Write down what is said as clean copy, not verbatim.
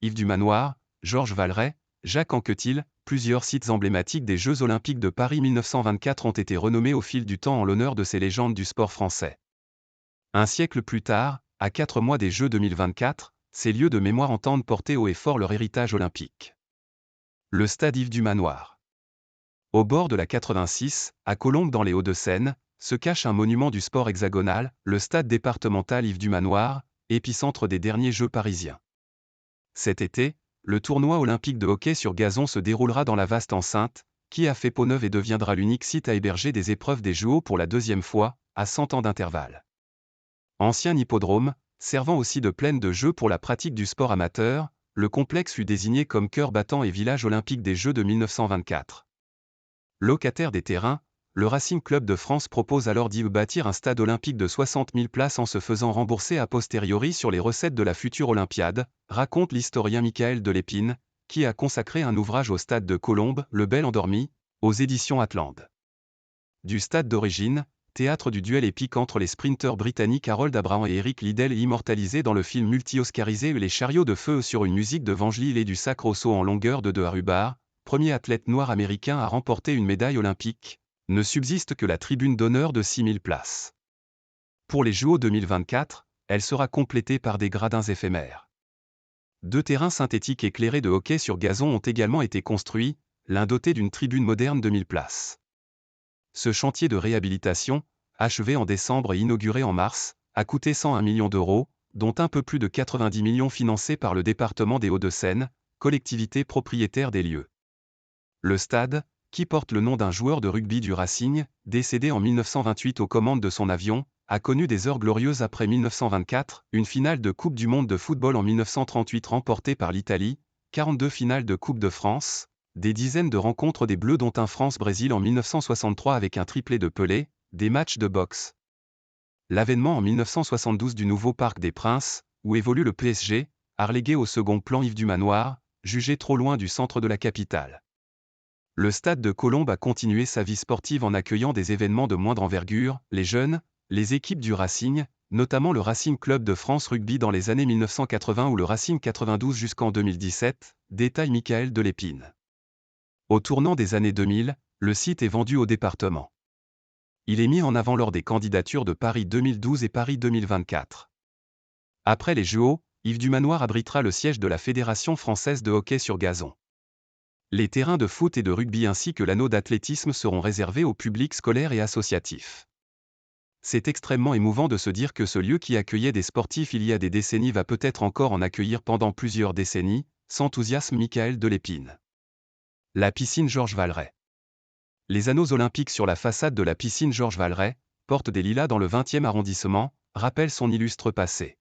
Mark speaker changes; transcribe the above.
Speaker 1: Yves Dumanoir, Georges Valeret, Jacques Anquetil, plusieurs sites emblématiques des Jeux Olympiques de Paris 1924 ont été renommés au fil du temps en l'honneur de ces légendes du sport français. Un siècle plus tard, à 4 mois des Jeux 2024, ces lieux de mémoire entendent porter haut et fort leur héritage olympique. Le stade Yves Dumanoir. Au bord de la 86, à Colombes dans les Hauts-de-Seine, se cache un monument du sport hexagonal, le stade départemental Yves Dumanoir, épicentre des derniers Jeux parisiens. Cet été, le tournoi olympique de hockey sur gazon se déroulera dans la vaste enceinte, qui a fait peau neuve et deviendra l'unique site à héberger des épreuves des JO pour la deuxième fois, à 100 ans d'intervalle. Ancien hippodrome, servant aussi de plaine de jeu pour la pratique du sport amateur, le complexe fut désigné comme cœur battant et village olympique des Jeux de 1924. Locataire des terrains, le Racing Club de France propose alors d'y bâtir un stade olympique de 60 000 places en se faisant rembourser a posteriori sur les recettes de la future Olympiade, raconte l'historien Michael Delépine, qui a consacré un ouvrage au stade de Colombes, Le Bel Endormi, aux éditions Atlante. Du stade d'origine, théâtre du duel épique entre les sprinteurs britanniques Harold Abraham et Eric Liddell immortalisé dans le film multi-oscarisé Les Chariots de Feu sur une musique de Vangelis et du sacre au saut en longueur de 2 à Rubar, premier athlète noir américain à remporter une médaille olympique, ne subsiste que la tribune d'honneur de 6 000 places. Pour les JO 2024, elle sera complétée par des gradins éphémères. 2 terrains synthétiques éclairés de hockey sur gazon ont également été construits, l'un doté d'une tribune moderne de 1000 places. Ce chantier de réhabilitation, achevé en décembre et inauguré en mars, a coûté 101 millions d'euros, dont un peu plus de 90 millions financés par le département des Hauts-de-Seine, collectivité propriétaire des lieux. Le stade, qui porte le nom d'un joueur de rugby du Racing, décédé en 1928 aux commandes de son avion, a connu des heures glorieuses après 1924, une finale de Coupe du Monde de football en 1938 remportée par l'Italie, 42 finales de Coupe de France, des dizaines de rencontres des Bleus dont un France-Brésil en 1963 avec un triplé de Pelé, des matchs de boxe. L'avènement en 1972 du nouveau Parc des Princes, où évolue le PSG, a relégué au second plan Yves Dumanoir, jugé trop loin du centre de la capitale. Le stade de Colombes a continué sa vie sportive en accueillant des événements de moindre envergure, les jeunes, les équipes du Racing, notamment le Racing Club de France Rugby dans les années 1980 ou le Racing 92 jusqu'en 2017, détaille Michael Delépine. Au tournant des années 2000, le site est vendu au département. Il est mis en avant lors des candidatures de Paris 2012 et Paris 2024. Après les JO, Yves Dumanoir abritera le siège de la Fédération française de hockey sur gazon. Les terrains de foot et de rugby ainsi que l'anneau d'athlétisme seront réservés au public scolaire et associatif. C'est extrêmement émouvant de se dire que ce lieu qui accueillait des sportifs il y a des décennies va peut-être encore en accueillir pendant plusieurs décennies, s'enthousiasme Michael Delépine. La piscine Georges Valeret. Les anneaux olympiques sur la façade de la piscine Georges Valeret, porte des Lilas dans le 20e arrondissement, rappellent son illustre passé.